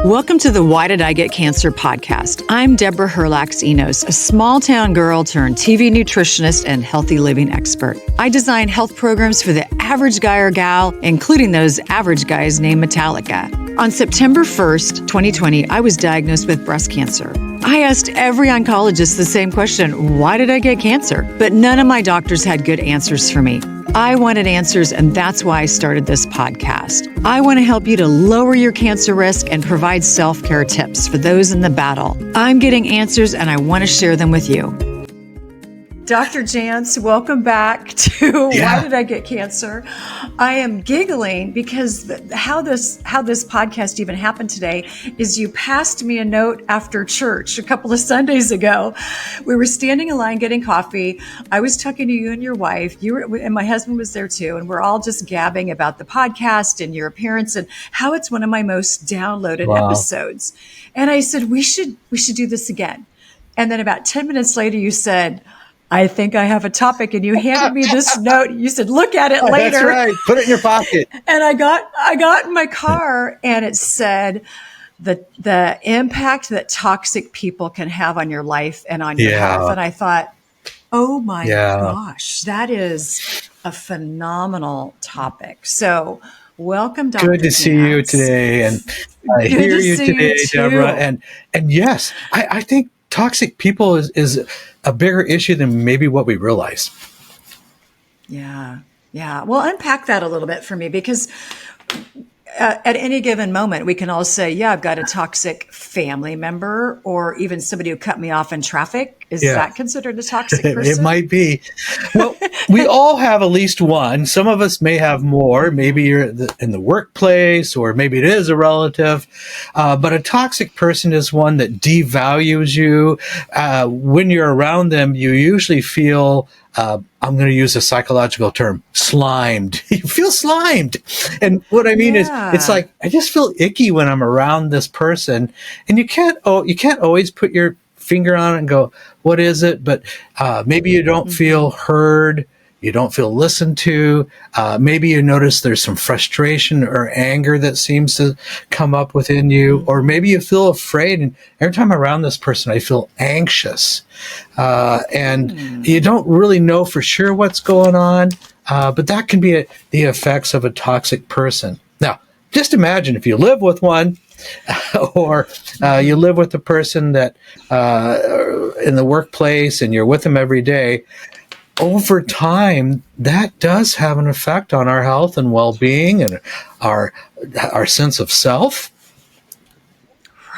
Welcome to the Why Did I Get Cancer podcast. I'm Deborah Herlax-Enos, a small town girl turned TV nutritionist and healthy living expert. I design health programs for the average guy or gal, including those average guys named Metallica. On September 1st, 2020, I was diagnosed with breast cancer. I asked every oncologist the same question, why did I get cancer? But none of my doctors had good answers for me. I wanted answers, and that's why I started this podcast. I want to help you to lower your cancer risk and provide self-care tips for those in the battle. I'm getting answers, and I want to share them with you. Dr. Jantz, welcome back to Why Did I Get Cancer? I am giggling because how this podcast even happened today is you passed me a note after church a couple of Sundays ago. We were standing in line getting coffee. I was talking to you and your wife. You were, and my husband was there too, and we're all just gabbing about the podcast and your appearance and how it's one of my most downloaded episodes. And I said we should do this again. And then about 10 minutes later, you said, I think I have a topic, and you handed me this note. You said, look at it later. That's right. Put it in your pocket. And I got in my car, and it said the impact that toxic people can have on your life and on your health. And I thought, oh my gosh, that is a phenomenal topic. So welcome, Dr. Good to see you today. And I hear you today, Deborah. And yes, I think toxic people is a bigger issue than maybe what we realize. Yeah. Well, unpack that a little bit for me, because at any given moment, we can all say, I've got a toxic family member, or even somebody who cut me off in traffic. Is that considered a toxic person? It might be. Well, we all have at least one. Some of us may have more. Maybe you're in the workplace, or maybe it is a relative. But a toxic person is one that devalues you. When you're around them, you usually feel, I'm going to use a psychological term, slimed. You feel slimed. And what I mean is, it's like, I just feel icky when I'm around this person. And you can't always put your finger on it and go, what is it? But maybe you don't feel heard. You don't feel listened to. Maybe you notice there's some frustration or anger that seems to come up within you. Or maybe you feel afraid. And every time I'm around this person, I feel anxious. And you don't really know for sure what's going on. But that can be the effects of a toxic person. Now, just imagine if you live with one, or you live with a person that in the workplace and you're with them every day. Over time, that does have an effect on our health and well-being and our sense of self.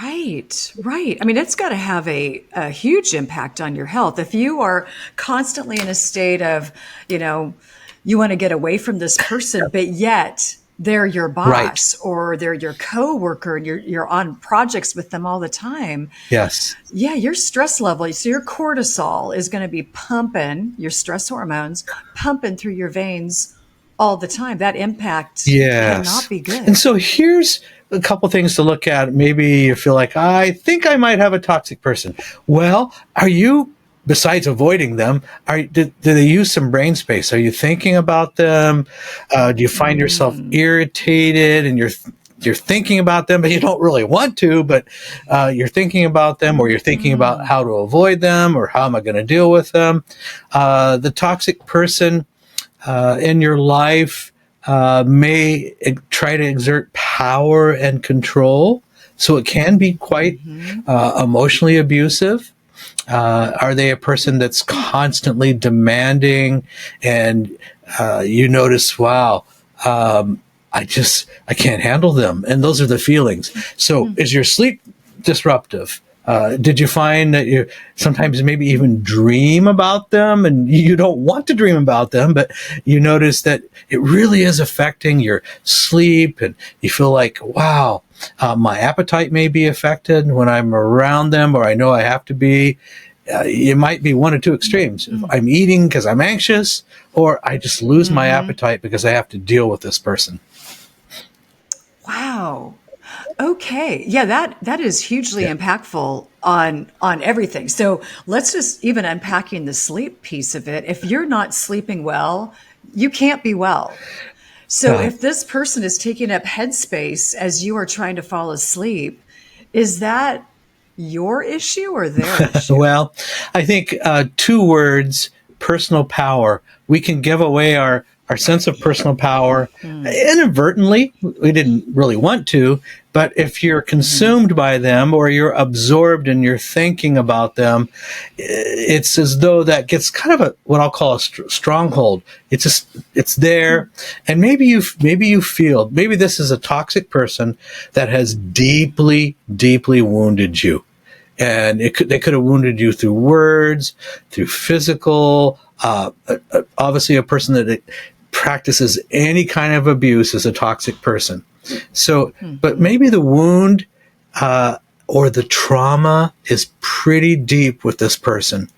Right. I mean, it's got to have a huge impact on your health. If you are constantly in a state of, you want to get away from this person, but yet they're your boss, or they're your coworker, and you're on projects with them all the time. Yes. Yeah, your stress level, so your cortisol is going to be pumping, your stress hormones pumping through your veins all the time. That impact cannot be good. And so here's a couple things to look at. Maybe you feel like, I think I might have a toxic person. Well, are you, besides avoiding them, do they use some brain space? Are you thinking about them? Do you find yourself irritated and you're thinking about them, but you don't really want to, but you're thinking about them, or you're thinking about how to avoid them, or how am I going to deal with them? The toxic person in your life may try to exert power and control, so it can be quite emotionally abusive. Are they a person that's constantly demanding, and you notice, wow, I can't handle them, and those are the feelings. So is your sleep disruptive? Did you find that you sometimes maybe even dream about them, and you don't want to dream about them, but you notice that it really is affecting your sleep, and you feel like, wow, my appetite may be affected when I'm around them, or I know I have to be. It might be one or two extremes. If I'm eating because I'm anxious, or I just lose my appetite because I have to deal with this person. Wow. Okay. Yeah, that is hugely impactful on everything. So let's just even unpacking the sleep piece of it. If you're not sleeping well, you can't be well. So if this person is taking up headspace as you are trying to fall asleep, Is that your issue or their issue? Well, I think two words: personal power. We can give away our sense of personal power inadvertently. We didn't really want to, but if you're consumed by them or you're absorbed and you're thinking about them, it's as though that gets kind of what I'll call a stronghold. It's there, and maybe you feel maybe this is a toxic person that has deeply, deeply wounded you. And they could have wounded you through words, through physical. Obviously, a person that practices any kind of abuse is a toxic person. So, but maybe the wound or the trauma is pretty deep with this person.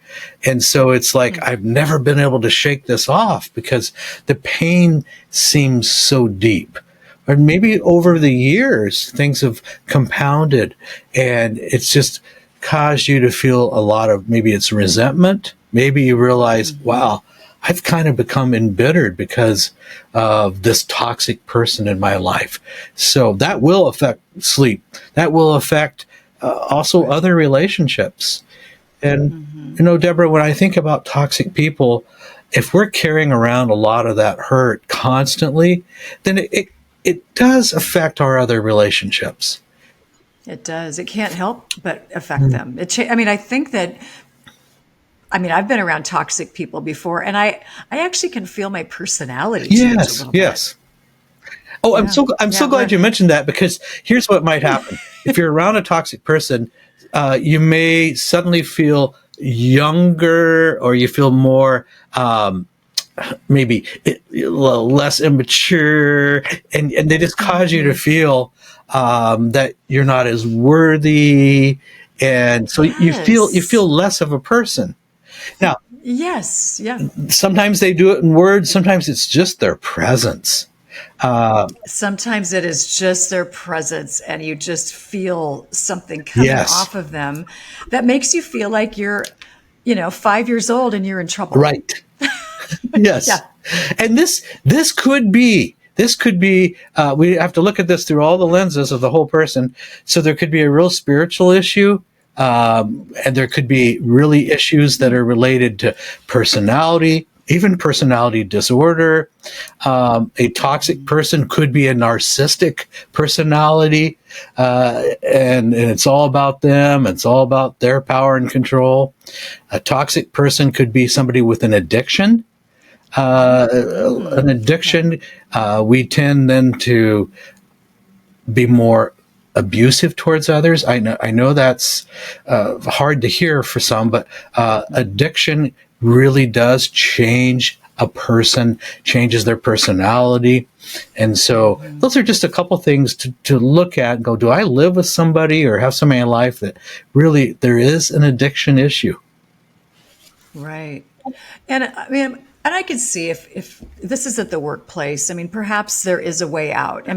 And so it's like, I've never been able to shake this off because the pain seems so deep. Or maybe over the years, things have compounded and it's just caused you to feel a lot of, maybe it's resentment. Maybe you realize, wow, I've kind of become embittered because of this toxic person in my life. So that will affect sleep. That will affect also other relationships. And, Deborah, when I think about toxic people, if we're carrying around a lot of that hurt constantly, then it does affect our other relationships. It does. It can't help but affect them. I think that, I've been around toxic people before, and I actually can feel my personality change a little bit. Yes. Oh, I'm so glad you mentioned that, because here's what might happen. If you're around a toxic person, you may suddenly feel younger, or you feel more maybe a little less immature, and they just cause you to feel that you're not as worthy, and so you feel less of a person. Now, yes, yeah. Sometimes they do it in words. Sometimes it's just their presence. Sometimes it is just their presence, and you just feel something coming off of them that makes you feel like you're, 5 years old and you're in trouble. Right. Yes. Yeah. And this could be, we have to look at this through all the lenses of the whole person. So there could be a real spiritual issue. And there could be really issues that are related to personality, even personality disorder. A toxic person could be a narcissistic personality, and it's all about them. It's all about their power and control. A toxic person could be somebody with an addiction. We tend then to be more abusive towards others. I know that's hard to hear for some, but addiction really does change a person, changes their personality. And so those are just a couple things to look at and go, do I live with somebody or have somebody in life that really there is an addiction issue? Right. And and I could see if this is at the workplace, perhaps there is a way out.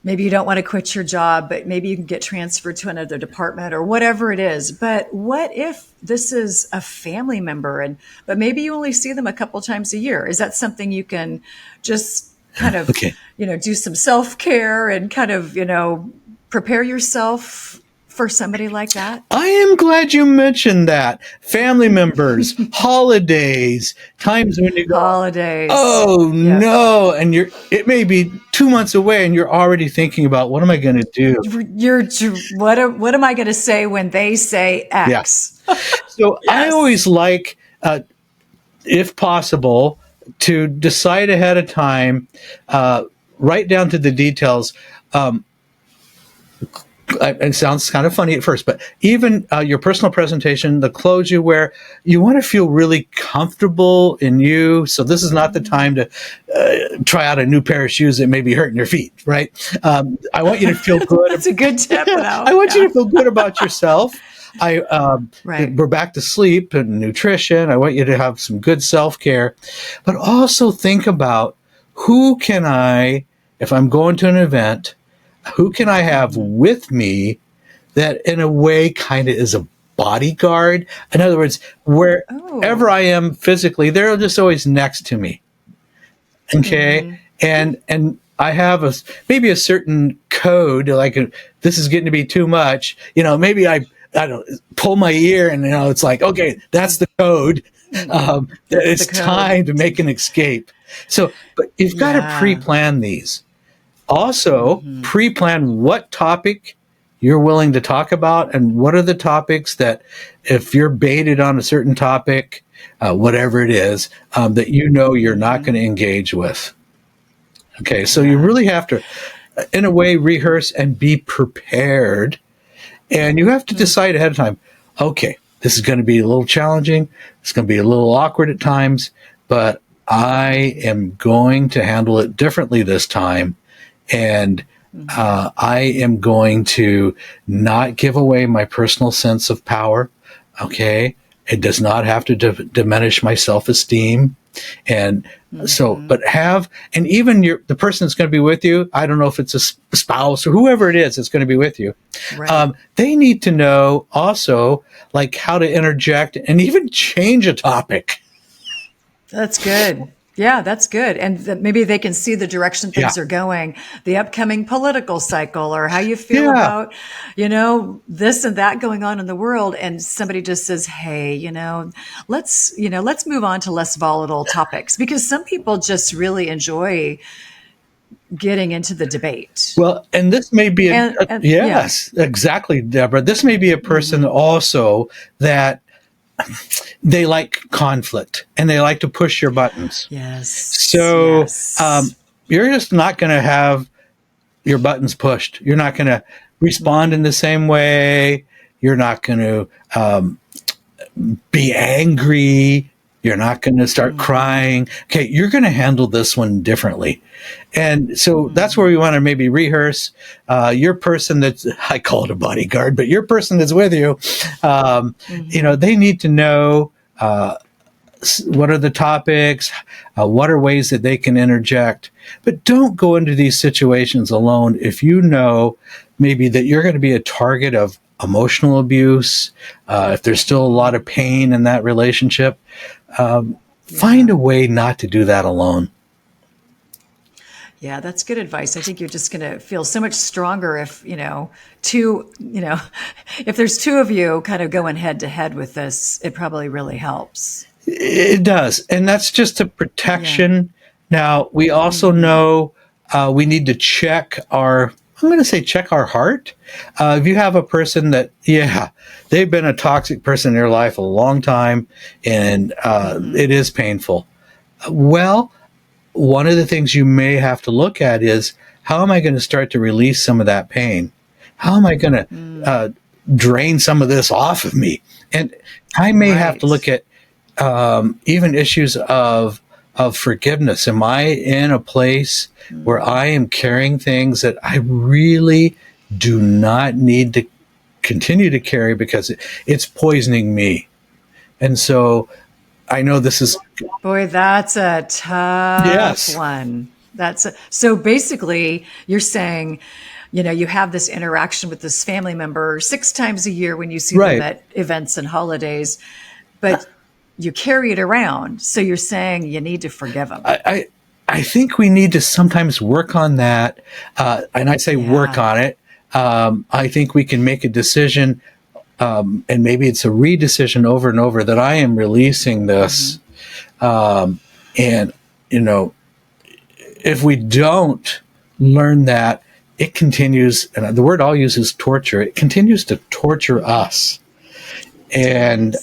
Maybe you don't want to quit your job, but maybe you can get transferred to another department or whatever it is. But what if this is a family member, but maybe you only see them a couple times a year? Is that something you can just kind of, do some self-care and kind of, prepare yourself for somebody like that? I am glad you mentioned that. Family members, holidays, times when you go, holidays. Oh, yes. No. And it may be 2 months away and you're already thinking about, what am I going to do? What am I going to say when they say X? Yeah. So yes. I always like, if possible, to decide ahead of time, right down to the details. It sounds kind of funny at first, but even your personal presentation, the clothes you wear, you want to feel really comfortable in you. So this is not the time to try out a new pair of shoes that may be hurting your feet, right? I want you to feel good. That's a good tip. I want you to feel good about yourself. We're back to sleep and nutrition. I want you to have some good self-care, but also think about who can I, if I'm going to an event, who can I have with me that in a way kind of is a bodyguard? In other words, wherever I am physically, they're just always next to me. Okay. And I have maybe a certain code, like this is getting to be too much. Maybe I don't pull my ear, and it's like, okay, that's the code. That's It's the code. time to make an escape. So, but you've got to Yeah. pre-plan these. Also, pre-plan what topic you're willing to talk about, and what are the topics that, if you're baited on a certain topic, whatever it is, that you're not going to engage with. Okay, so you Yeah. really have to, in a way, rehearse and be prepared. And you have to decide ahead of time, okay, this is going to be a little challenging. It's going to be a little awkward at times, but I am going to handle it differently this time. And I am going to not give away my personal sense of power. Okay. It does not have to diminish my self-esteem. And so, but and even the person that's going to be with you, I don't know if it's a spouse or whoever it is that's going to be with you. Right. They need to know also, like, how to interject and even change a topic. That's good. Yeah, that's good. And maybe they can see the direction things Yeah. are going, the upcoming political cycle, or how you feel Yeah. about, this and that going on in the world. And somebody just says, hey, let's move on to less volatile topics, because some people just really enjoy getting into the debate. Well, and this may be And yes, exactly, Deborah. This may be a person also that they like conflict and they like to push your buttons. Yes. So Yes. you're just not going to have your buttons pushed. You're not going to respond in the same way. You're not going to be angry. You're not going to start crying. Okay, you're going to handle this one differently. And so that's where we want to maybe rehearse. Your person that's, I call it a bodyguard, but your person that's with you, they need to know what are the topics, what are ways that they can interject. But don't go into these situations alone if you know maybe that you're going to be a target of emotional abuse, if there's still a lot of pain in that relationship. Find a way not to do that alone. Yeah, that's good advice. I think you're just going to feel so much stronger if, if there's two of you kind of going head to head with this, it probably really helps. It does. And that's just a protection. Yeah. Now, we also know we need to check our heart. If you have a person that, they've been a toxic person in their life a long time, and it is painful. Well, one of the things you may have to look at is, how am I going to start to release some of that pain? How am I going to drain some of this off of me? And I may have to look at even issues of forgiveness. Am I in a place where I am carrying things that I really do not need to continue to carry because it's poisoning me? And so I know this is... Boy, that's a tough one. So basically you're saying, you have this interaction with this family member 6 times a year when you see them at events and holidays, but you carry it around. So you're saying you need to forgive them. I think we need to sometimes work on that. And I say work on it. I think we can make a decision, and maybe it's a redecision over and over, that I am releasing this. And, if we don't learn that, it continues, and the word I'll use is torture. It continues to torture us. And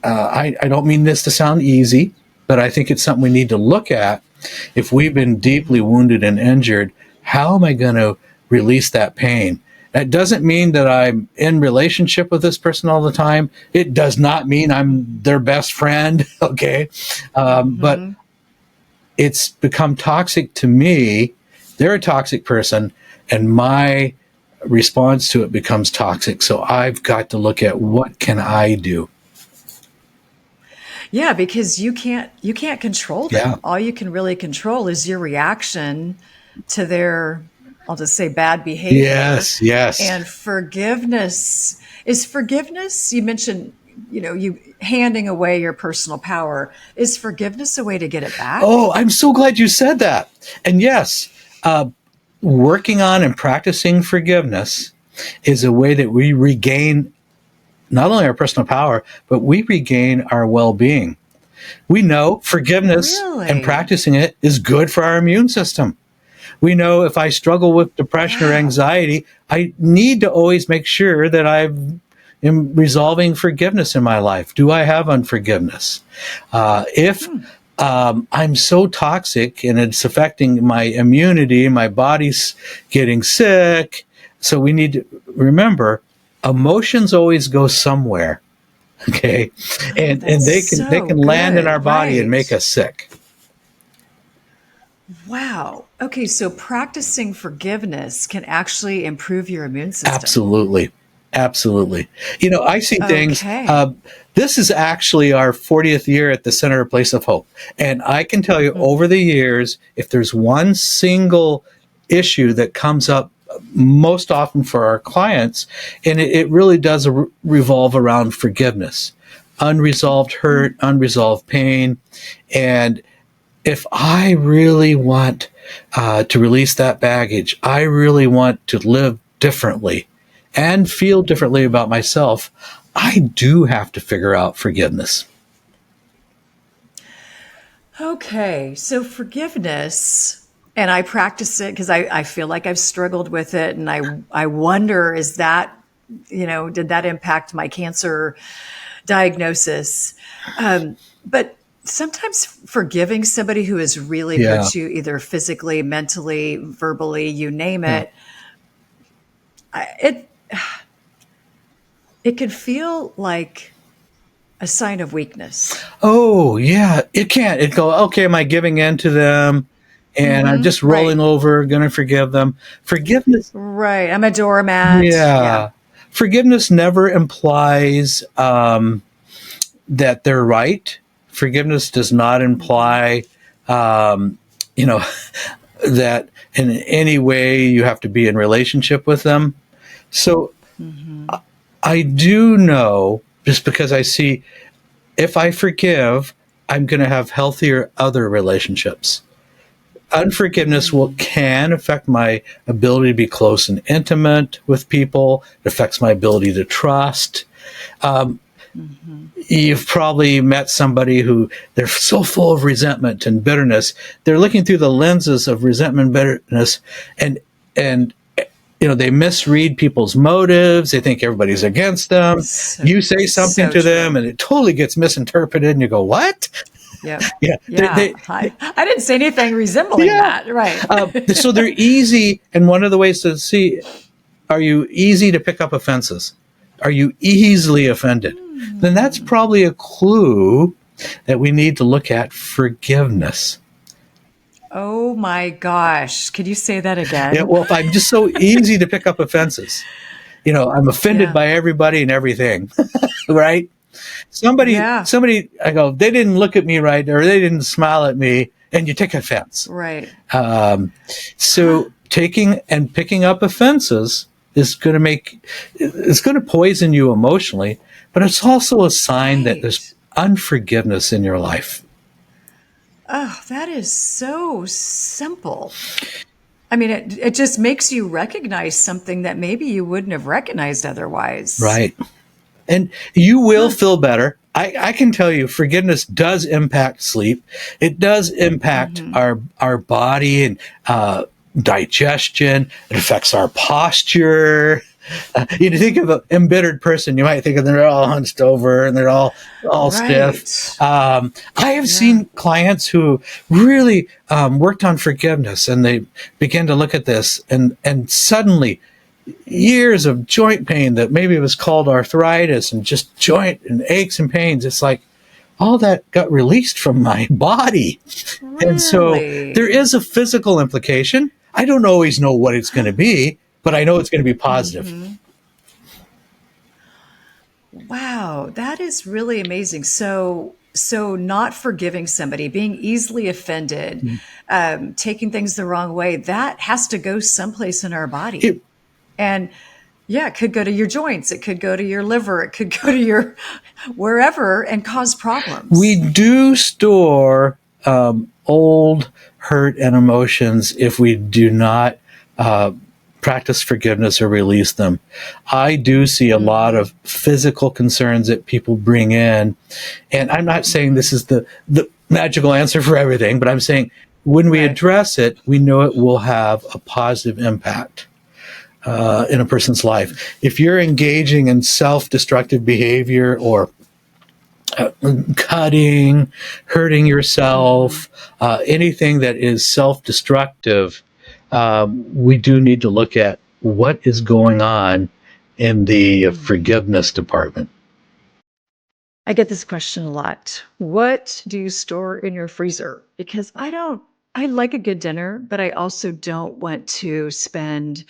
I don't mean this to sound easy, but I think it's something we need to look at. If we've been deeply wounded and injured, how am I going to release that pain? That doesn't mean that I'm in relationship with this person all the time. It does not mean I'm their best friend, okay? But it's become toxic to me. They're a toxic person, and my response to it becomes toxic. So I've got to look at, what can I do? Yeah, because you can't control them. Yeah. All you can really control is your reaction to their, I'll just say, bad behavior. Yes. And forgiveness. Is forgiveness, you mentioned, you handing away your personal power. Is forgiveness a way to get it back? Oh, I'm so glad you said that. And yes, working on and practicing forgiveness is a way that we regain not only our personal power, but we regain our well-being. We know forgiveness and Really? practicing it is good for our immune system. We know if I struggle with depression or Wow. anxiety, I need to always make sure that I'm resolving forgiveness in my life. Do I have unforgiveness? If I'm so toxic and it's affecting my immunity, my body's getting sick. So we need to remember emotions always go somewhere. Okay. Oh, And that's they so can land in our good. body and make Right. us sick. Wow. Okay, so practicing forgiveness can actually improve your immune system. Absolutely. Absolutely. I see things. Okay. This is actually our 40th year at the Center of Place of Hope. And I can tell you over the years, if there's one single issue that comes up most often for our clients, and it really does revolve around forgiveness, unresolved hurt, unresolved pain. And if I really want to release that baggage, I really want to live differently and feel differently about myself, I do have to figure out forgiveness. Okay, so forgiveness, and I practice it because I feel like I've struggled with it, and I wonder, is that, did that impact my cancer diagnosis? But sometimes forgiving somebody who has really Yeah. hurt you, either physically, mentally, verbally, you name Yeah. it, it it can feel like a sign of weakness. Oh, yeah. It can't. It go, okay, am I giving in to them? And I'm just rolling Right. over, going to forgive them. Forgiveness, Right. I'm a doormat. Yeah. yeah. Forgiveness never implies that they're right. Forgiveness does not imply, um, you know, that in any way you have to be in relationship with them. So I do know, just because I see, if I forgive, I'm going to have healthier other relationships. Unforgiveness can affect my ability to be close and intimate with people. It affects my ability to trust. You've probably met somebody who they're so full of resentment and bitterness. They're looking through the lenses of resentment and bitterness, and they misread people's motives. They think everybody's against them. So, You say something so to them, true. and it totally gets misinterpreted, and you go, "What?" Yep. Yeah, Yeah. I didn't say anything resembling yeah. that. Right. So they're easy, and one of the ways to see, are you easy to pick up offenses? Are you easily offended? Then that's probably a clue that we need to look at forgiveness. Oh my gosh. Could you say that Yeah, again? well, if I'm just so easy to pick up offenses, I'm offended Yeah. by everybody and everything, right? Yeah. Somebody, I go, they didn't look at me right, or they didn't smile at me, and you take offense. Right. Um, so taking and picking up offenses is going to it's going to poison you emotionally, but it's also a sign that there's Right. unforgiveness in your life. Oh, that is so simple. I mean, it just makes you recognize something that maybe you wouldn't have recognized otherwise. Right. And you will feel better. I can tell you forgiveness does impact sleep. It does impact our body and digestion. It affects our posture. You think of an embittered person, you might think of they're all hunched over and they're all stiff. Right. I have Yeah. seen clients who really worked on forgiveness, and they begin to look at this, and suddenly years of joint pain that maybe was called arthritis and just joint and aches and pains. It's like all that got released from my body. And so there Really? is a physical implication. I don't always know what it's going to be, but I know it's going to be positive. Wow, that is really amazing. So not forgiving somebody, being easily offended, taking things the wrong way, that has to go someplace in our body. It, And yeah, it could go to your joints, it could go to your liver, it could go to your wherever and cause we problems. do store old hurt and emotions if we do not practice forgiveness or release them. I do see a lot of physical concerns that people bring in. And I'm not saying this is the magical answer for everything, but I'm saying when we address it, we know it will have a positive impact in a person's life. If you're engaging in self-destructive behavior or cutting, hurting yourself, anything that is self-destructive, we do need to look at what is going on in the forgiveness department. I get this question a lot. What do you store in your freezer? Because I like a good dinner, but I also don't want to spend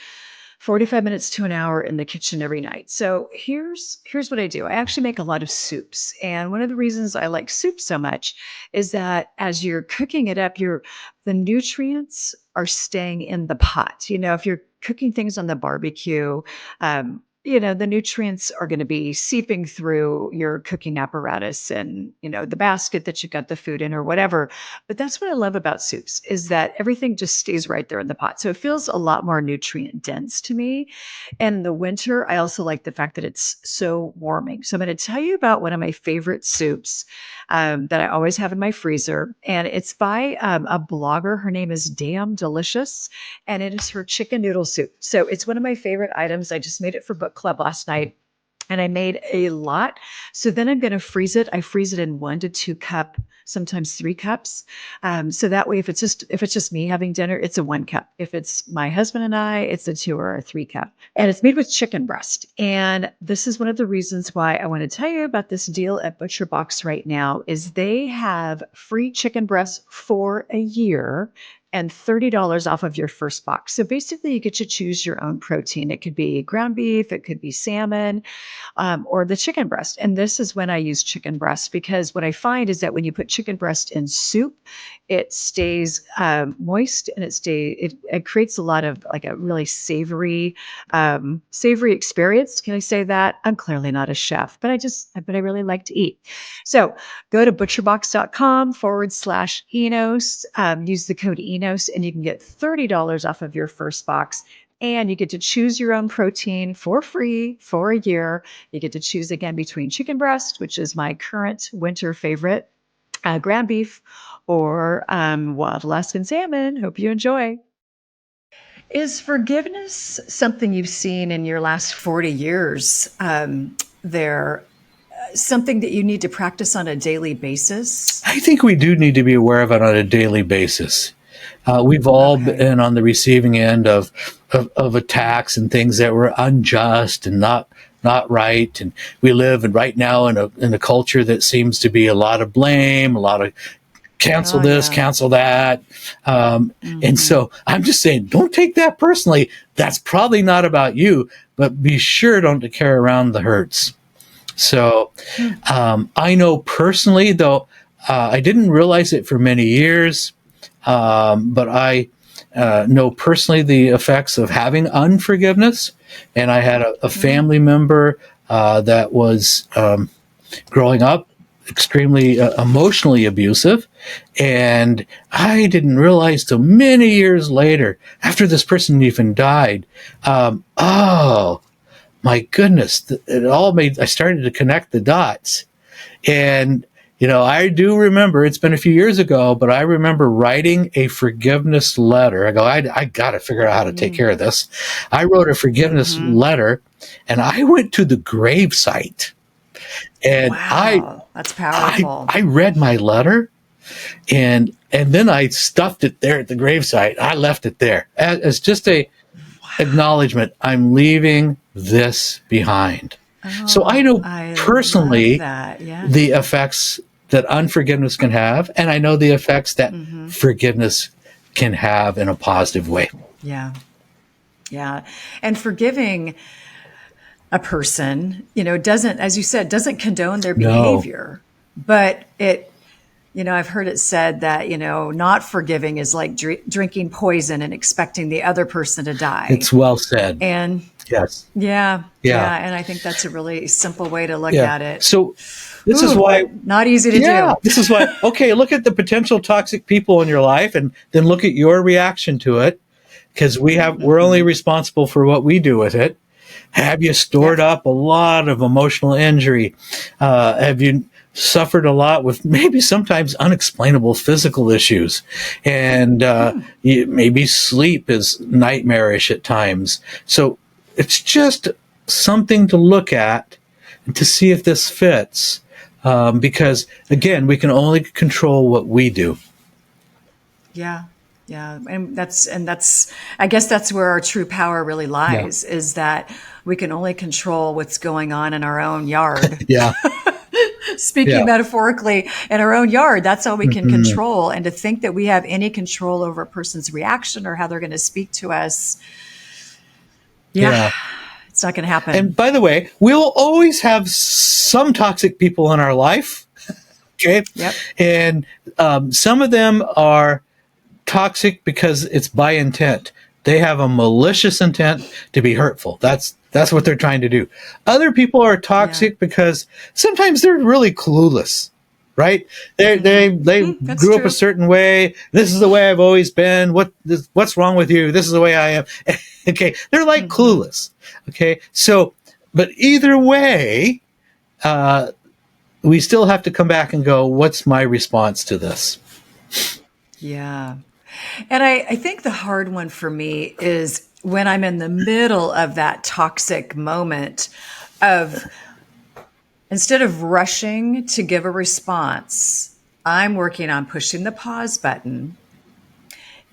45 minutes to an hour in the kitchen every night. So here's what I do. I actually make a lot of soups. And one of the reasons I like soup so much is that as you're cooking it up, the nutrients are staying in the pot. If you're cooking things on the barbecue, the nutrients are going to be seeping through your cooking apparatus and, the basket that you got the food in or whatever. But that's what I love about soups is that everything just stays right there in the pot. So it feels a lot more nutrient dense to me. And in the winter, I also like the fact that it's so warming. So I'm going to tell you about one of my favorite soups that I always have in my freezer. And it's by a blogger. Her name is Damn Delicious, and it is her chicken noodle soup. So it's one of my favorite items. I just made it for book club last night. And I made a lot. So then I'm going to freeze it. I freeze it in 1 to 2 cup, sometimes 3 cups. So that way, if it's just me having dinner, it's a 1 cup. If it's my husband and I, it's a 2 or a 3 cup. And it's made with chicken breast. And this is one of the reasons why I want to tell you about this deal at Butcher Box right now is they have free chicken breast for a year and $30 off of your first box. So basically, you get to choose your own protein. It could be ground beef, it could be salmon, or the chicken breast. And this is when I use chicken breast because what I find is that when you put chicken breast in soup, it stays moist and it creates a lot of like a really savory experience. Can I say that? I'm clearly not a chef, but I really like to eat. So go to butcherbox.com/Enos, use the code Enos, and you can get $30 off of your first box. And you get to choose your own protein for free for a year. You get to choose again between chicken breast, which is my current winter favorite, ground beef, or wild Alaskan salmon. Hope you enjoy. Is forgiveness something you've seen in your last 40 years? There something that you need to practice on a daily basis? I think we do need to be aware of it on a daily basis. We've all been on the receiving end of attacks and things that were unjust and not right. And we live right now in a culture that seems to be a lot of blame, a lot of cancel this, cancel that. And so I'm just saying, don't take that personally. That's probably not about you, but be sure don't to carry around the hurts. So I know personally, though, I didn't realize it for many years, but I know personally the effects of having unforgiveness. And I had a family member that was growing up extremely emotionally abusive. And I didn't realize till many years later, after this person even died, oh, my goodness, I started to connect the dots. And, I do remember, it's been a few years ago, but I remember writing a forgiveness letter. I go, I got to figure out how to take care of this. I wrote a forgiveness letter, and I went to the grave site. And that's powerful. I read my letter, and then I stuffed it there at the gravesite. I left it there as just a acknowledgement. I'm leaving this behind. So I know personally the effects that unforgiveness can have, and I know the effects that forgiveness can have in a positive way. Yeah. And forgiving a person, doesn't, as you said, doesn't condone their behavior, but I've heard it said that, not forgiving is like drinking poison and expecting the other person to die. It's well said. And yes. Yeah. And I think that's a really simple way to look at it. So this is why not easy to do. This is why, look at the potential toxic people in your life and then look at your reaction to it. because we're only responsible for what we do with it. Have you stored up a lot of emotional injury? Have you suffered a lot with maybe sometimes unexplainable physical issues? And maybe sleep is nightmarish at times. So it's just something to look at and to see if this fits. Because, again, we can only control what we do. Yeah. Yeah. And I guess that's where our true power really lies, is that we can only control what's going on in our own yard. Yeah. Speaking metaphorically, in our own yard, that's all we can control. And to think that we have any control over a person's reaction or how they're going to speak to us, it's not going to happen. And by the way, we'll always have some toxic people in our life. Okay. Yep. And some of them are toxic because it's by intent. They have a malicious intent to be hurtful. That's what they're trying to do. Other people are toxic because sometimes they're really clueless, right? They grew up a certain way. This is the way I've always been. What's wrong with you? This is the way I am. Okay. They're like clueless. Okay. So, but either way, we still have to come back and go, what's my response to this? Yeah. And I think the hard one for me is when I'm in the middle of that toxic moment of, instead of rushing to give a response, I'm working on pushing the pause button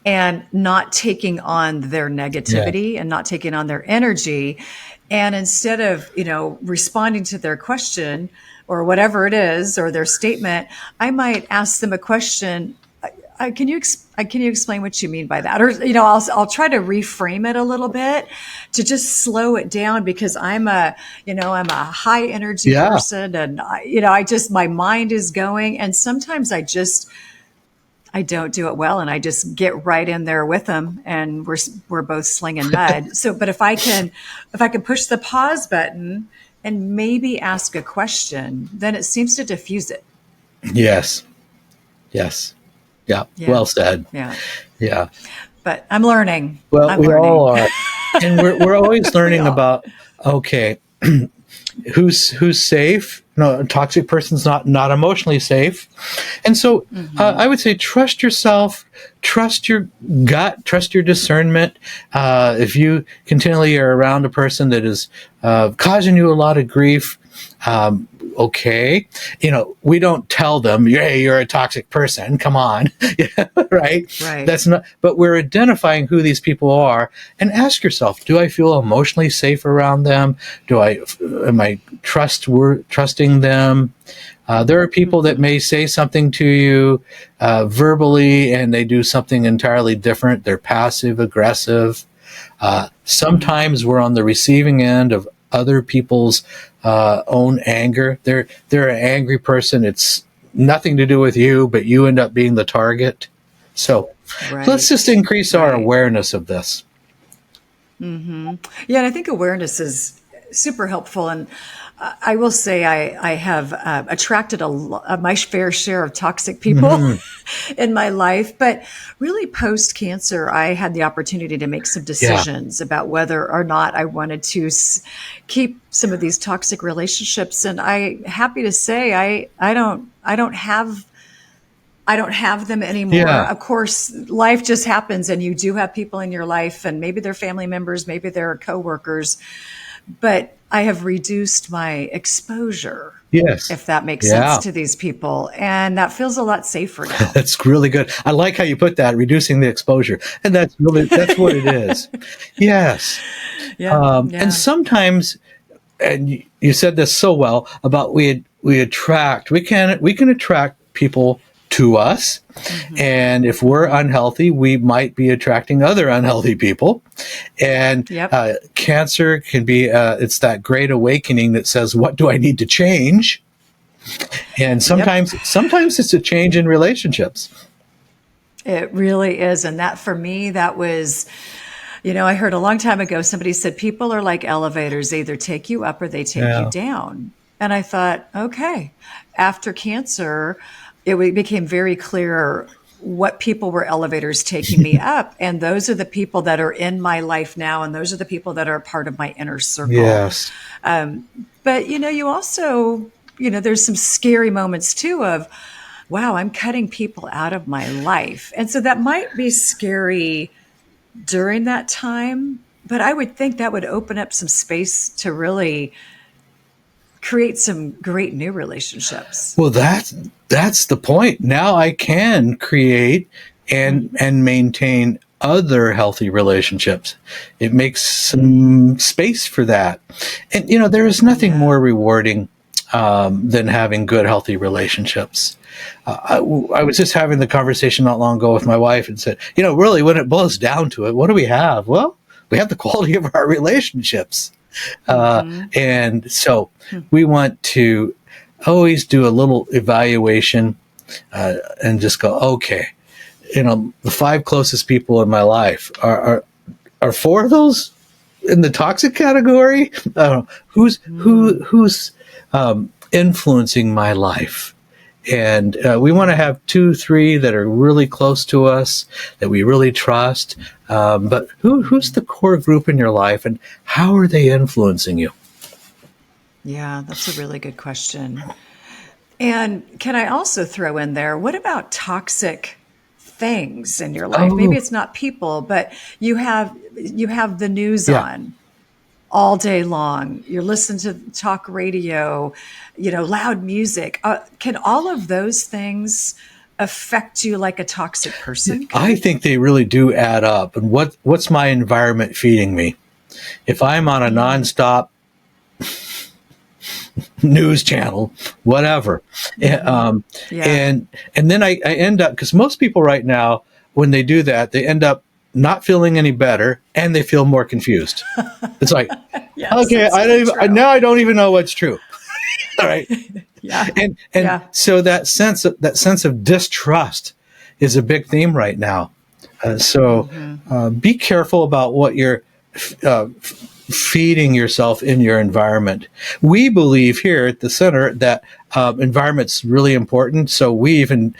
and not taking on their negativity and not taking on their energy. And instead of, responding to their question or whatever it is, or their statement, I might ask them a question. Can you explain what you mean by that? Or, I'll try to reframe it a little bit to just slow it down, because I'm a high energy person, and my mind is going. And sometimes I don't do it well, and I just get right in there with them, and we're both slinging mud. So, but if I can push the pause button and maybe ask a question, then it seems to diffuse it. Yes. Yeah. Well said. Yeah. But I'm learning. Well, we all are. And we're always learning about, okay, who's safe? No, a toxic person's not emotionally safe. And so I would say trust yourself, trust your gut, trust your discernment. If you continually are around a person that is causing you a lot of grief, okay, we don't tell them, hey, you're a toxic person, come on. Right. That's not, but we're identifying who these people are, and ask yourself, do I feel emotionally safe around them? Am I trusting them? There are people that may say something to you verbally, and they do something entirely different. They're passive aggressive. Sometimes we're on the receiving end of other people's own anger. They're an angry person. It's nothing to do with you, but you end up being the target. So let's just increase our awareness of this. Yeah, and I think awareness is super helpful. And I will say I have attracted my fair share of toxic people in my life. But really post-cancer, I had the opportunity to make some decisions about whether or not I wanted to keep some of these toxic relationships. And I'm happy to say I don't have them anymore. Yeah. Of course, life just happens, and you do have people in your life, and maybe they're family members, maybe they're coworkers, but I have reduced my exposure. Yes. If that makes sense to these people. And that feels a lot safer now. That's really good. I like how you put that, reducing the exposure. And that's what it is. Yes. And sometimes, and you said this so well about we attract, we can attract people to us. And if we're unhealthy, we might be attracting other unhealthy people. And cancer can be, it's that great awakening that says, what do I need to change? And sometimes it's a change in relationships. It really is. And that, for me, that was, I heard a long time ago, somebody said, people are like elevators. They either take you up or they take you down. And I thought, okay, after cancer, it became very clear what people were elevators taking me up. And those are the people that are in my life now. And those are the people that are part of my inner circle. Yes. But, you also, there's some scary moments too of, wow, I'm cutting people out of my life. And so that might be scary during that time, but I would think that would open up some space to really create some great new relationships. Well, that's the point. Now I can create and maintain other healthy relationships. It makes some space for that. And there is nothing more rewarding than having good, healthy relationships. I was just having the conversation not long ago with my wife and said, really, when it boils down to it, what do we have? Well, we have the quality of our relationships. And so we want to always do a little evaluation and just go, okay, the 5 closest people in my life are 4 of those in the toxic category? I don't know. Who's influencing my life? And we want to have 2, 3 that are really close to us, that we really trust. But who's the core group in your life, and how are they influencing you? Yeah, that's a really good question. And can I also throw in there, what about toxic things in your life? Maybe it's not people, but you have the news on all day long. You're listening to talk radio, loud music. Can all of those things affect you like a toxic person? I think they really do add up. And what's my environment feeding me? If I'm on a nonstop news channel, whatever, and then I end up, because most people right now, when they do that, they end up not feeling any better, and they feel more confused. It's like, okay, I don't even know what's true. All right. So that sense of distrust is a big theme right now. So be careful about what you're feeding yourself in your environment. We believe here at the center that environment's really important. So we even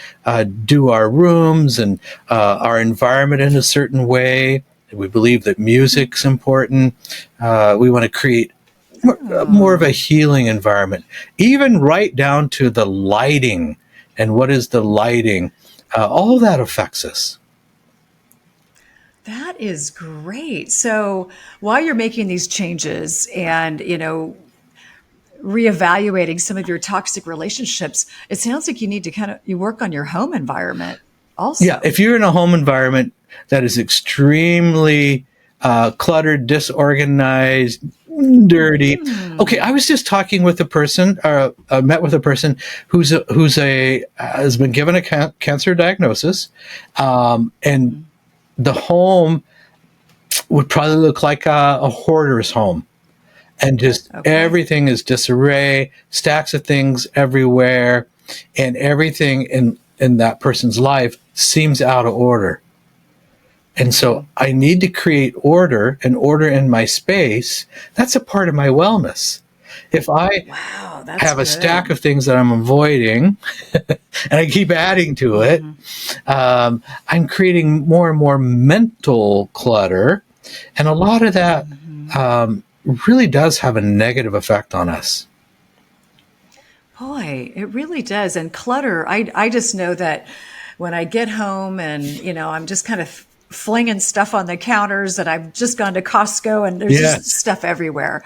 do our rooms and our environment in a certain way. We believe that music's important. We want to create more of a healing environment, even right down to the lighting. And what is the lighting? All that affects us. That is great. So while you're making these changes and, reevaluating some of your toxic relationships, it sounds like you need to you work on your home environment also. Yeah. If you're in a home environment that is extremely cluttered, disorganized, dirty. Okay. I was just talking with a person, met with a person who's has been given a cancer diagnosis. And the home would probably look like a hoarder's home, and just everything is disarray, stacks of things everywhere, and everything in that person's life seems out of order. And so I need to create order and order in my space. That's a part of my wellness. If I have a stack of things that I'm avoiding and I keep adding to it, I'm creating more and more mental clutter. And a lot of that really does have a negative effect on us. Boy, it really does. And clutter, I just know that when I get home and, I'm just kind of flinging stuff on the counters, that I've just gone to Costco and there's just stuff everywhere.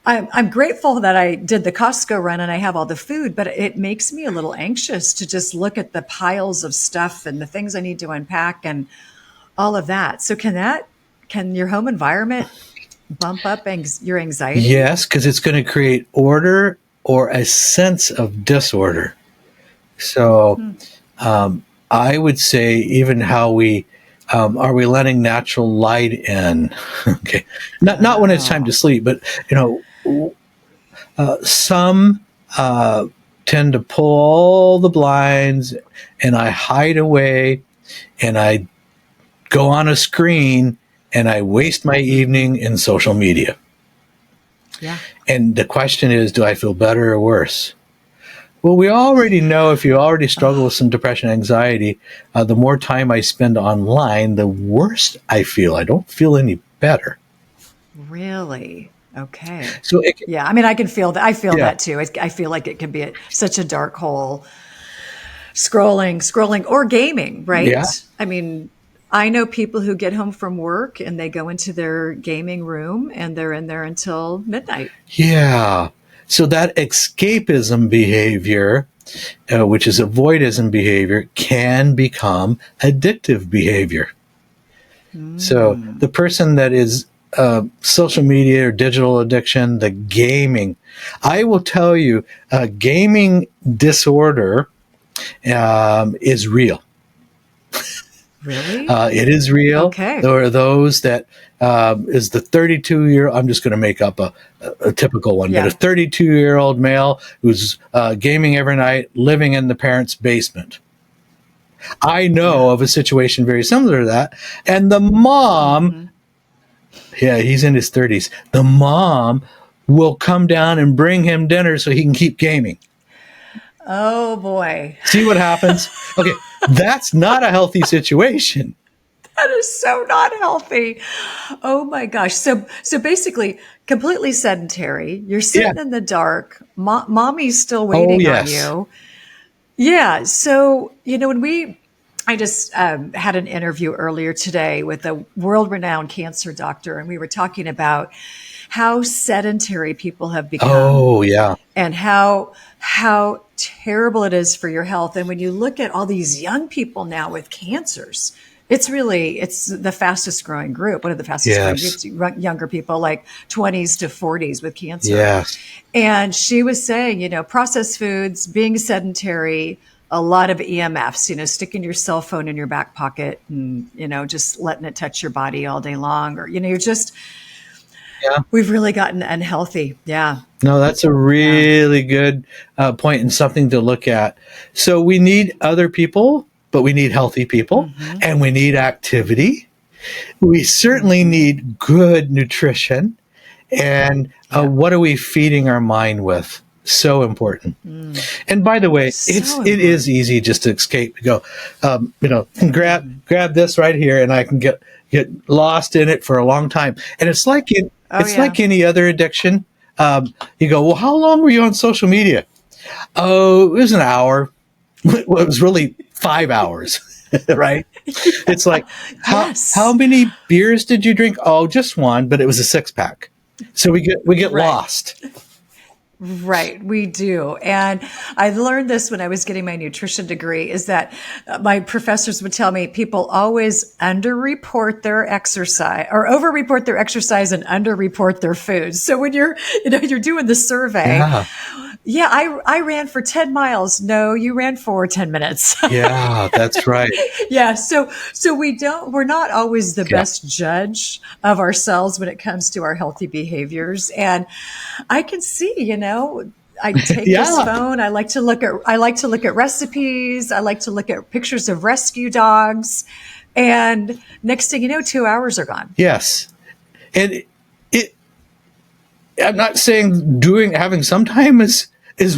I'm grateful that I did the Costco run and I have all the food, but it makes me a little anxious to just look at the piles of stuff and the things I need to unpack and all of that. So can your home environment bump up your anxiety? Yes, because it's going to create order or a sense of disorder. So I would say even how are we letting natural light in? Okay, not when it's time to sleep, but some tend to pull all the blinds, and I hide away, and I go on a screen, and I waste my evening in social media. Yeah. And the question is, do I feel better or worse? Well, we already know if you already struggle with some depression, anxiety, the more time I spend online, the worse I feel. I don't feel any better. Really? Okay. So, Yeah, I mean, I can feel that. I feel yeah, that too. I feel like it can be such a dark hole. Scrolling, or gaming, right? yeah, I mean, I know people who get home from work and they go into their gaming room and they're in there until midnight. yeah. So that escapism behavior, which is avoidism behavior, can become addictive behavior. So the person that is social media or digital addiction, the gaming, I will tell you, gaming disorder is real. Really? It is real. Okay. There are those that is the 32-year. I'm just going to make up a typical one, but a Yeah. 32-year-old male who's gaming every night, living in the parents' basement. I know Yeah. of a situation very similar to that, and the mom, Hmm. yeah, he's in his 30s. The mom will come down and bring him dinner so he can keep gaming. Oh boy. See what happens? Okay, that's not a healthy situation. That is so not healthy. Oh my gosh. So basically completely sedentary. You're Yeah. sitting in the dark. Mommy's still Oh, waiting on yes. you. Yeah. So, I just had an interview earlier today with a world renowned cancer doctor, and we were talking about how sedentary people have become Oh, yeah. and how terrible it is for your health. And when you look at all these young people now with cancers, it's the fastest growing group, one of the fastest growing Yes. groups, younger people like 20s to 40s with cancer. Yes. And she was saying, processed foods, being sedentary, a lot of EMFs, sticking your cell phone in your back pocket and, just letting it touch your body all day long. Or, Yeah. we've really gotten unhealthy. Yeah. No, that's a Yeah. really good point and something to look at. So we need other people, but we need healthy people Hmm. and we need activity. We certainly Hmm. need good nutrition. And Yeah. what are we feeding our mind with? So important. Mm. And by the way, So it is important. easy just to escape. Go, grab this right here, and I can get lost in it for a long time. And Oh, it's yeah. like any other addiction. You go, well, how long were you on social media? Oh, it was an hour. Well, it was really 5 hours, right? It's like how Yes. many beers did you drink? Oh, just one, but it was a 6 pack. So we get Right. lost. Right, we do. And I learned this when I was getting my nutrition degree is that my professors would tell me people always underreport their exercise or overreport their exercise and underreport their food. So when you're doing the survey, Yeah, yeah, I ran for 10 miles. No, you ran for 10 minutes. yeah, that's right. Yeah, so we're not always the Yeah, best judge of ourselves when it comes to our healthy behaviors. And I can see, I take this yeah. phone. I like to look at recipes. I like to look at pictures of rescue dogs. And next thing you know, 2 hours are gone. Yes, and it. I'm not saying having some time is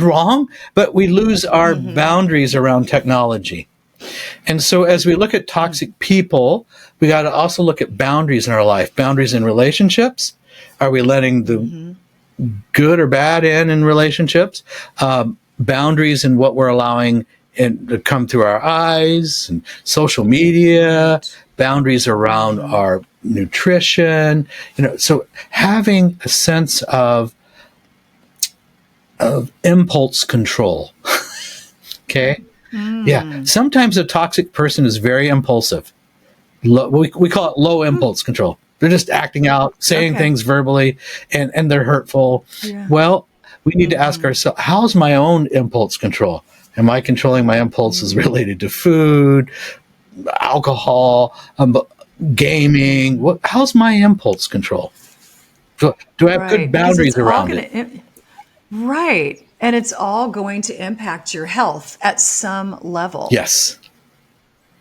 wrong, but we lose our Hmm. boundaries around technology. And so as we look at toxic people, we got to also look at boundaries in our life, boundaries in relationships. Are we letting the Hmm. good or bad in relationships? Boundaries in what we're allowing to come through our eyes and social media, Right. boundaries around Hmm. our nutrition, so having a sense of impulse control. Okay. Yeah. Mm. Sometimes a toxic person is very impulsive. We call it low impulse control. They're just acting out, saying Okay. things verbally, and they're hurtful. Yeah. Well, we need to ask Hmm. ourselves, how's my own impulse control? Am I controlling my impulses Mm. related to food, alcohol, gaming? How's my impulse control? Do I have good Right. Because it's boundaries all around going it? to, right. And it's all going to impact your health at some level. Yes.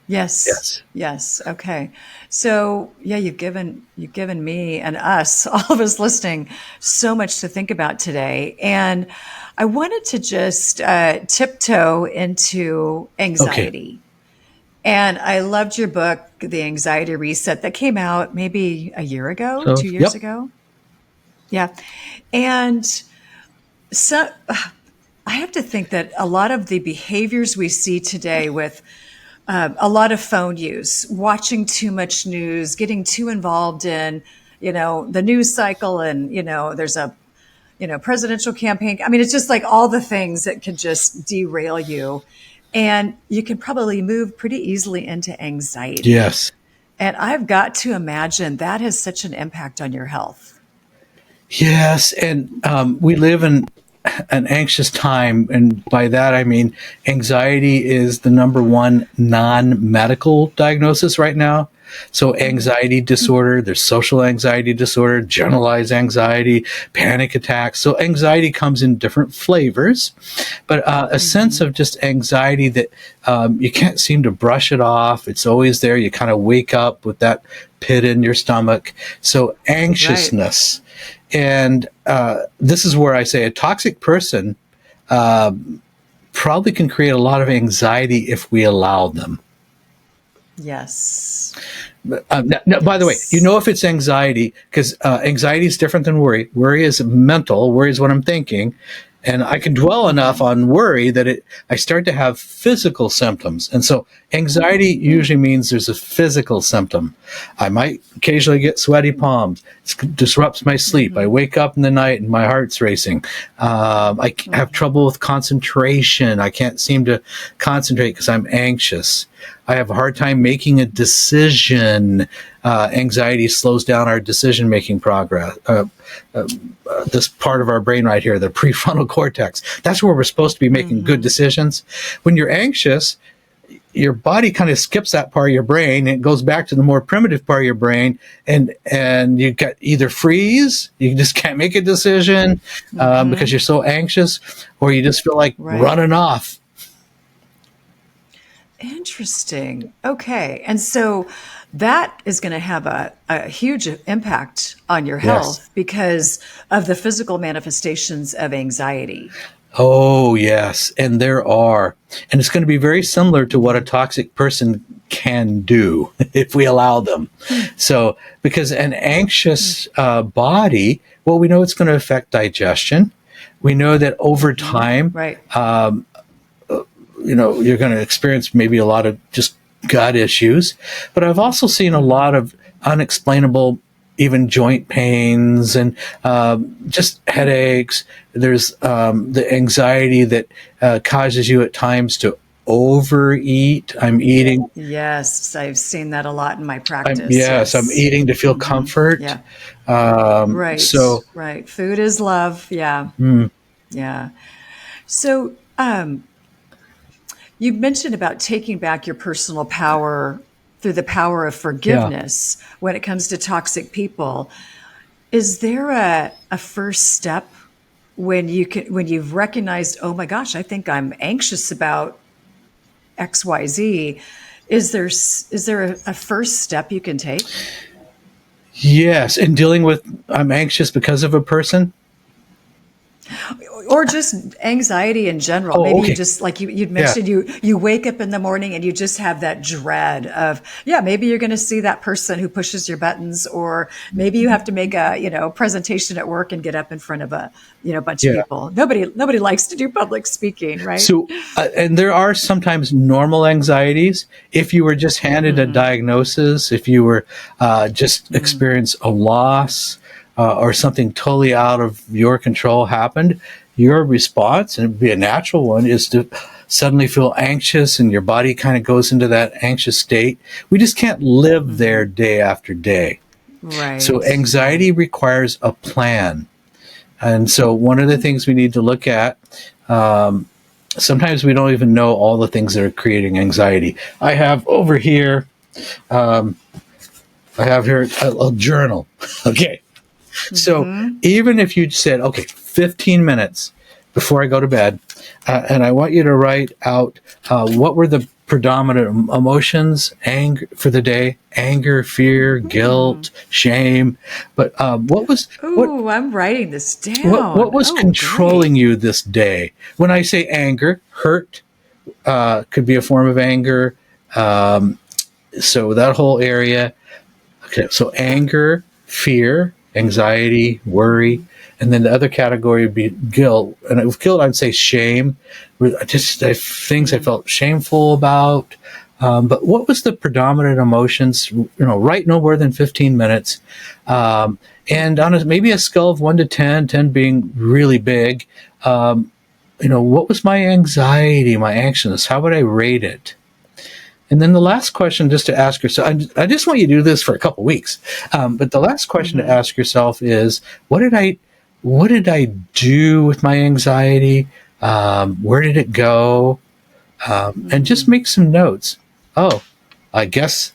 Yes. Yes. Yes. Okay. So yeah, you've given me and us, all of us listening, so much to think about today. And I wanted to just tiptoe into Okay. anxiety. And I loved your book, The Anxiety Reset, that came out maybe a year ago, So, 2 years yep. ago. Yeah. And so I have to think that a lot of the behaviors we see today with a lot of phone use, watching too much news, getting too involved in, the news cycle, and there's a presidential campaign. I mean, it's just like all the things that could just derail you, and you can probably move pretty easily into anxiety. Yes. And I've got to imagine that has such an impact on your health. Yes, and we live in an anxious time, and by that I mean anxiety is the number one non-medical diagnosis right now. So anxiety disorder, there's social anxiety disorder, generalized anxiety, panic attacks. So anxiety comes in different flavors, but a sense of just anxiety that you can't seem to brush it off. It's always there. You kind of wake up with that pit in your stomach. So Right. anxiousness. And this is where I say a toxic person probably can create a lot of anxiety if we allow them. Yes. Now, by the way, you Yes. know if it's anxiety because anxiety is different than worry. Worry is mental. Worry is what I'm thinking, and I can dwell enough on worry that I start to have physical symptoms. And so, anxiety usually means there's a physical symptom. I might occasionally get sweaty palms. It disrupts my sleep. I wake up in the night and my heart's racing. Have trouble with concentration. I can't seem to concentrate because I'm anxious. I have a hard time making a decision. Anxiety slows down our decision-making progress. This part of our brain right here, the prefrontal cortex, that's where we're supposed to be making good decisions. When you're anxious, your body kind of skips that part of your brain and it goes back to the more primitive part of your brain, and you get either freeze, you just can't make a decision because you're so anxious, or you just feel like Right. running off. Interesting. Okay. And so that is going to have a huge impact on your Yes. health because of the physical manifestations of anxiety. Oh, yes. And there are. And it's going to be very similar to what a toxic person can do if we allow them. So, because an anxious body, well, we know it's going to affect digestion. We know that over time, Right. you're going to experience maybe a lot of just gut issues. But I've also seen a lot of unexplainable, even joint pains and just headaches. There's the anxiety that causes you at times to overeat. I'm eating. Yes. I've seen that a lot in my practice. Yes, I'm Yes. eating to feel comfort. Yeah. So, Right. Right. Food is love. Yeah. mm, Yeah. So, you mentioned about taking back your personal power through the power of yeah. forgiveness when it comes to toxic people. Is there a first step when you've recognized, oh my gosh, I think I'm anxious about XYZ? Is there a first step you can take? Yes, and dealing with I'm anxious because of a person. Or just anxiety in general. Oh, Maybe you okay. just like you'd Yeah. mentioned you wake up in the morning and you just have that dread of, yeah, maybe you're going to see that person who pushes your buttons, or maybe you have to make a presentation at work and get up in front of a bunch of Yeah. people. Nobody likes to do public speaking, right? So, and there are sometimes normal anxieties. If you were just handed a diagnosis, if you were just experienced a loss or something totally out of your control happened, your response, and it'd be a natural one, is to suddenly feel anxious and your body kind of goes into that anxious state. We just can't live there day after day. So Right. anxiety requires a plan. And so one of the things we need to look at, sometimes we don't even know all the things that are creating anxiety. I have over here, a journal. Okay. So even if you said, okay, 15 minutes before I go to bed, and I want you to write out what were the predominant emotions anger for the day: anger, fear, guilt, shame. But Ooh, I'm writing this what down. was Oh, controlling great. you this day? When I say anger, hurt could be a form of anger. So that whole area. Okay, so anger, fear, anxiety, worry, and then the other category would be guilt. And with guilt, I'd say shame. Things I felt shameful about. But what was the predominant emotions? Right no more than 15 minutes. And on maybe a scale of 1 to 10, 10 being really big, what was my anxiety, my anxiousness? How would I rate it? And then the last question, just to ask yourself, I just want you to do this for a couple weeks. But the last question to ask yourself is, what did I do with my anxiety? Where did it go? And just make some notes. Oh, I guess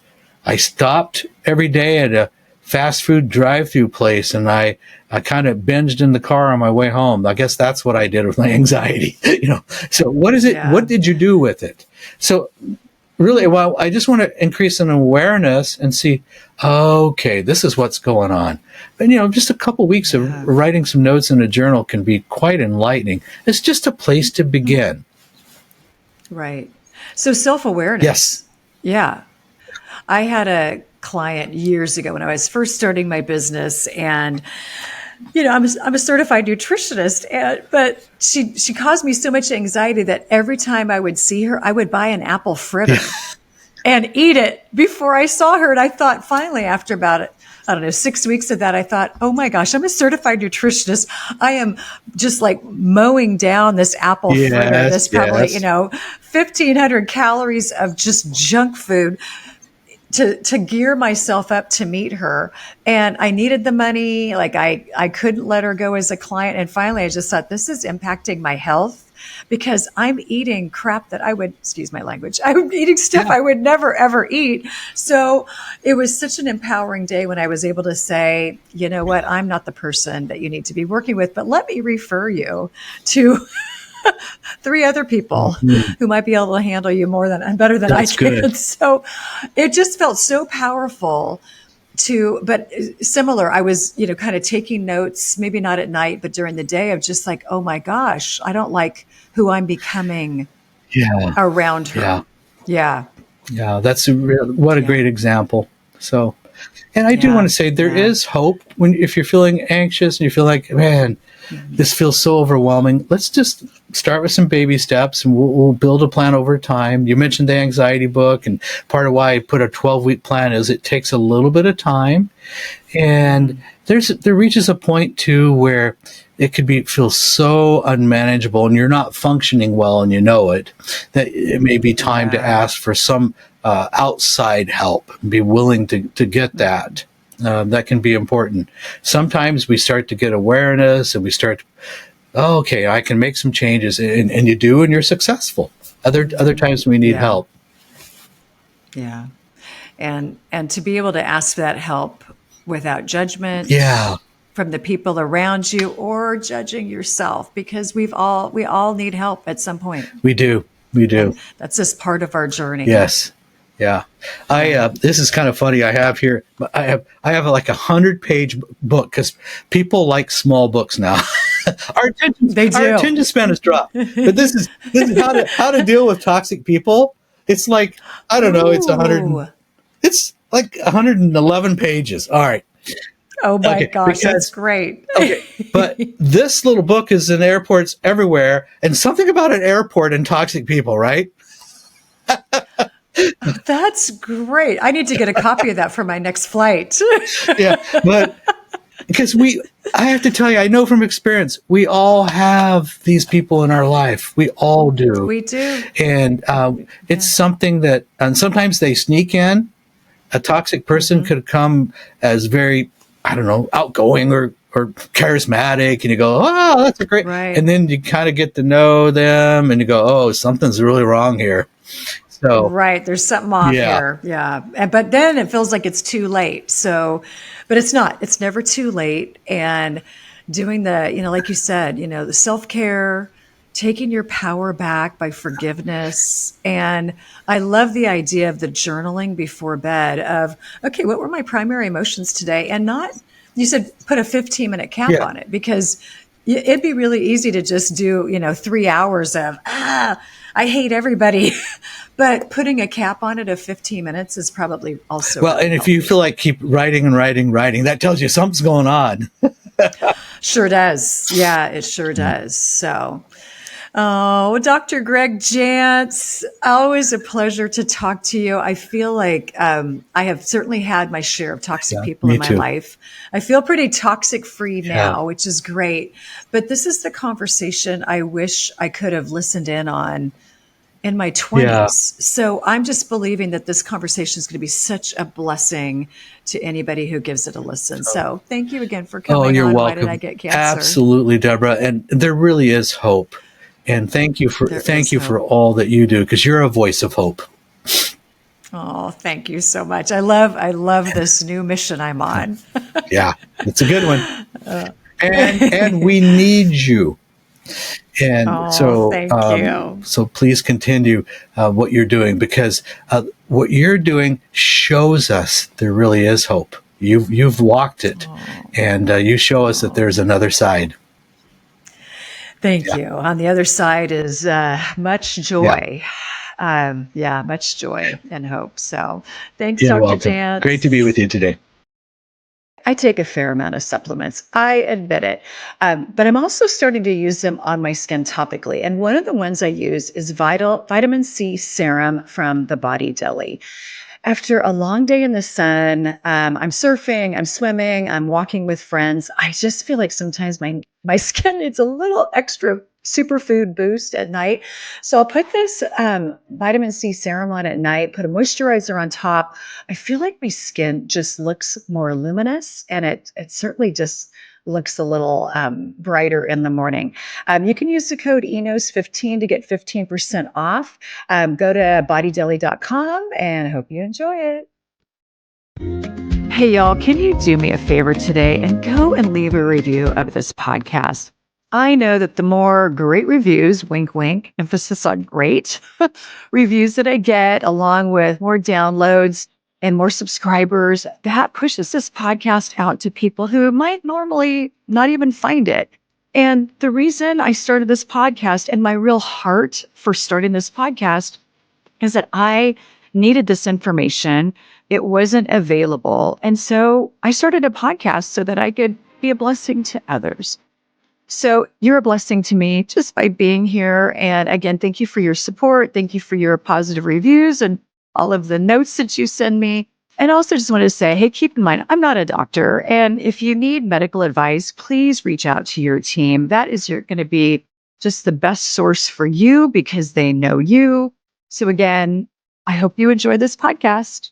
I stopped every day at a fast food drive-through place, and I kind of binged in the car on my way home. I guess that's what I did with my anxiety. So what is it? Yeah. What did you do with it? So really, well, I just want to increase an awareness and see, okay, this is what's going on. And, just a couple weeks of writing some notes in a journal can be quite enlightening. It's just a place to begin. Right. So self-awareness. Yes. Yeah. I had a client years ago when I was first starting my business, and I'm a certified nutritionist, but she caused me so much anxiety that every time I would see her, I would buy an apple fritter and eat it before I saw her. And I thought, finally, after about 6 weeks of that, I thought, oh my gosh, I'm a certified nutritionist. I am just like mowing down this apple fritter. That's probably 1,500 calories of just junk food to gear myself up to meet her. And I needed the money. Like I couldn't let her go as a client. And finally I just thought, this is impacting my health because I'm eating crap that excuse my language, I'm eating stuff I would never, ever eat. So it was such an empowering day when I was able to say, you know what, I'm not the person that you need to be working with, but let me refer you to 3 other people who might be able to handle you better than I can. Good. So it just felt so powerful but similar. I was, kind of taking notes, maybe not at night, but during the day, of just like, oh my gosh, I don't like who I'm becoming around her. Yeah. That's what a great example. So, and I do want to say there is hope if you're feeling anxious and you feel like, man, this feels so overwhelming. Let's just start with some baby steps, and we'll build a plan over time. You mentioned the anxiety book, and part of why I put a 12-week plan is it takes a little bit of time, and there reaches a point too where it could feel so unmanageable, and you're not functioning well, and you know it, that it may be time to ask for some outside help and be willing to get that. That can be important. Sometimes we start to get awareness and we start, okay, I can make some changes, and you do, and you're successful. Other times we need help. Yeah. And to be able to ask for that help without judgment from the people around you or judging yourself, because we all need help at some point. We do. And that's just part of our journey. Yes. Yeah. This is kind of funny. I have like 100-page book because people like small books now. Our attention span has dropped. But this is how to deal with toxic people. It's like, I don't know, it's like 111 pages. All right. Oh my gosh, that's great. Okay. But this little book is in airports everywhere, and something about an airport and toxic people, right? That's great. I need to get a copy of that for my next flight. But because I have to tell you, I know from experience, we all have these people in our life. We all do. We do. And it's something that, and sometimes they sneak in. A toxic person could come as very, I don't know, outgoing or charismatic, and you go, oh, that's a great, and then you kind of get to know them, and you go, oh, something's really wrong here. So, there's something off here. But then it feels like it's too late. So, but it's not. It's never too late. And doing the, like you said, the self-care, taking your power back by forgiveness. And I love the idea of the journaling before bed of, okay, what were my primary emotions today? And not, you said put a 15-minute cap Yeah. on it, because it'd be really easy to just do, 3 hours of, I hate everybody. But putting a cap on it of 15 minutes is probably also Well, really and if you helpful. feel like keep writing and writing, writing, that tells you something's going on. Sure does. Yeah, it sure does. So, oh, Dr. Gregg Jantz, always a pleasure to talk to you. I feel like I have certainly had my share of toxic Yeah, people me in my too. life. I feel pretty toxic free Yeah. now, which is great. But this is the conversation I wish I could have listened in on in my Yeah. 20s. So I'm just believing that this conversation is going to be such a blessing to anybody who gives it a listen. So thank you again for Oh, coming you're on. Why did I welcome. get cancer? Absolutely, Deborah. And there really is hope. And There thank is you for hope. all that you do, because you're a voice of hope. Oh, thank you so much. I love this new mission I'm on. Yeah, it's a good one. And we need you. And Oh, so, thank you. so please continue what you're doing, because what you're doing shows us there really is hope. You've walked it, Oh, and you show us that oh. there's another side. Thank Yeah, you. On the other side is much yeah, joy. Yeah, much joy and hope. So thanks, you're Dr. welcome. Great to be with Jantz. you today. I take a fair amount of supplements. I admit it. But I'm also starting to use them on my skin topically. And one of the ones I use is vitamin C serum from the Body Deli. After a long day in the sun, I'm surfing, I'm swimming, I'm walking with friends. I just feel like sometimes my skin needs a little extra superfood boost at night. So I'll put this vitamin C serum on at night, put a moisturizer on top. I feel like my skin just looks more luminous, and it certainly just looks a little brighter in the morning. You can use the code ENOS15 to get 15% off. Go to bodydeli.com, and I hope you enjoy it. Hey, y'all, can you do me a favor today and go and leave a review of this podcast? I know that the more great reviews, wink, wink, emphasis on great reviews that I get, along with more downloads and more subscribers, that pushes this podcast out to people who might normally not even find it. And the reason I started this podcast, and my real heart for starting this podcast, is that I needed this information. It wasn't available. And so I started a podcast so that I could be a blessing to others. So you're a blessing to me just by being here. And again, thank you for your support. Thank you for your positive reviews and all of the notes that you send me. And also just want to say, hey, keep in mind, I'm not a doctor. And if you need medical advice, please reach out to your team. That is going to be just the best source for you because they know you. So again, I hope you enjoy this podcast.